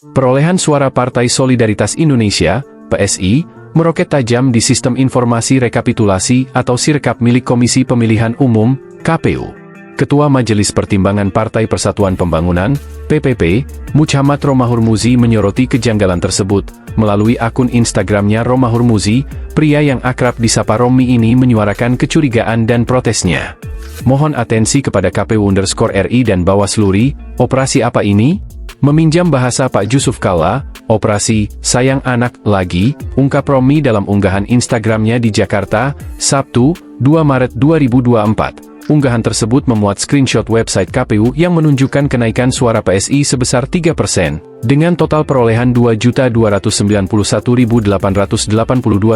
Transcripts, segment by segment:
Perolehan suara Partai Solidaritas Indonesia, PSI, meroket tajam di Sistem Informasi Rekapitulasi atau Sirkap milik Komisi Pemilihan Umum, KPU. Ketua Majelis Pertimbangan Partai Persatuan Pembangunan, PPP, Muhammad Romahur Muzi menyoroti kejanggalan tersebut. Melalui akun Instagramnya, Romahur Muzi, pria yang akrab disapa Romi ini menyuarakan kecurigaan dan protesnya. Mohon atensi kepada KPU_RI dan Bawaslu RI, operasi apa ini? Meminjam bahasa Pak Jusuf Kalla, operasi sayang anak lagi, ungkap Romi dalam unggahan Instagramnya di Jakarta, Sabtu, 2 Maret 2024. Unggahan tersebut memuat screenshot website KPU yang menunjukkan kenaikan suara PSI sebesar 3%, dengan total perolehan 2.291.882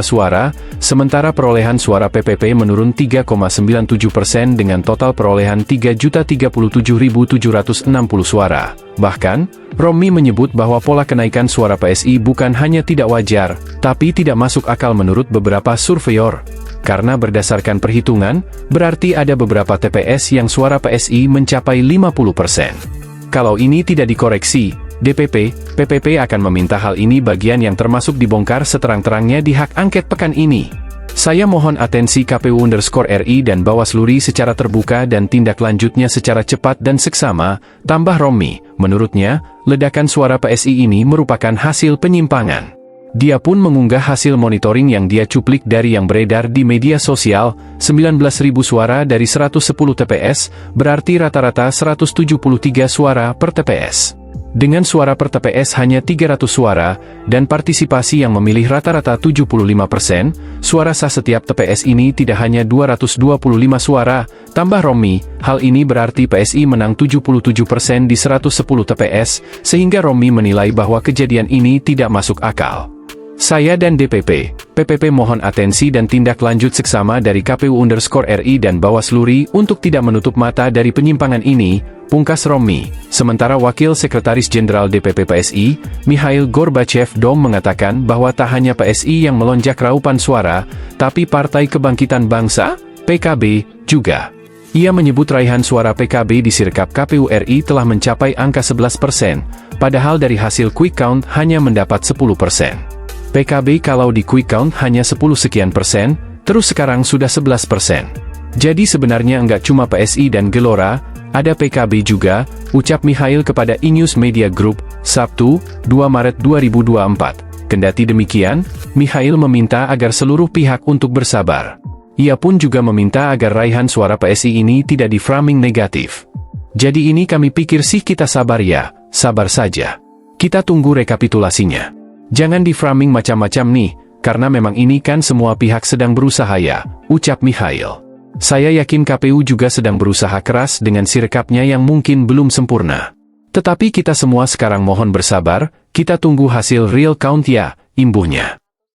suara, sementara perolehan suara PPP menurun 3,97% dengan total perolehan 3.037.760 suara. Bahkan, Romi menyebut bahwa pola kenaikan suara PSI bukan hanya tidak wajar, tapi tidak masuk akal menurut beberapa surveyor. Karena berdasarkan perhitungan, berarti ada beberapa TPS yang suara PSI mencapai 50%. Kalau ini tidak dikoreksi, DPP, PPP akan meminta hal ini bagian yang termasuk dibongkar seterang-terangnya di hak angket pekan ini. Saya mohon atensi KPU_RI dan Bawaslu RI secara terbuka dan tindak lanjutnya secara cepat dan seksama, tambah Romi. Menurutnya, ledakan suara PSI ini merupakan hasil penyimpangan. Dia pun mengunggah hasil monitoring yang dia cuplik dari yang beredar di media sosial, 19.000 suara dari 110 TPS, berarti rata-rata 173 suara per TPS. Dengan suara per TPS hanya 300 suara, dan partisipasi yang memilih rata-rata 75%, suara sah setiap TPS ini tidak hanya 225 suara, tambah Romi, hal ini berarti PSI menang 77% di 110 TPS, sehingga Romi menilai bahwa kejadian ini tidak masuk akal. Saya dan DPP, PPP mohon atensi dan tindak lanjut seksama dari KPU_RI dan Bawaslu RI untuk tidak menutup mata dari penyimpangan ini, pungkas Romi. Sementara Wakil Sekretaris Jenderal DPP PSI, Mikhail Gorbachev Dom mengatakan bahwa tak hanya PSI yang melonjak raupan suara, tapi Partai Kebangkitan Bangsa, PKB, juga. Ia menyebut raihan suara PKB di Sirkap KPU RI telah mencapai angka 11%, padahal dari hasil quick count hanya mendapat 10%. PKB kalau di quick count hanya 10 sekian persen, terus sekarang sudah 11%. Jadi sebenarnya enggak cuma PSI dan Gelora, ada PKB juga, ucap Mikhail kepada iNews Media Group, Sabtu, 2 Maret 2024. Kendati demikian, Mikhail meminta agar seluruh pihak untuk bersabar. Ia pun juga meminta agar raihan suara PSI ini tidak di-framing negatif. Jadi ini kami pikir sih kita sabar ya, sabar saja. Kita tunggu rekapitulasinya. Jangan di-framing macam-macam nih, karena memang ini kan semua pihak sedang berusaha ya, ucap Mikhail. Saya yakin KPU juga sedang berusaha keras dengan sirkapnya yang mungkin belum sempurna. Tetapi kita semua sekarang mohon bersabar, kita tunggu hasil real count ya, imbuhnya.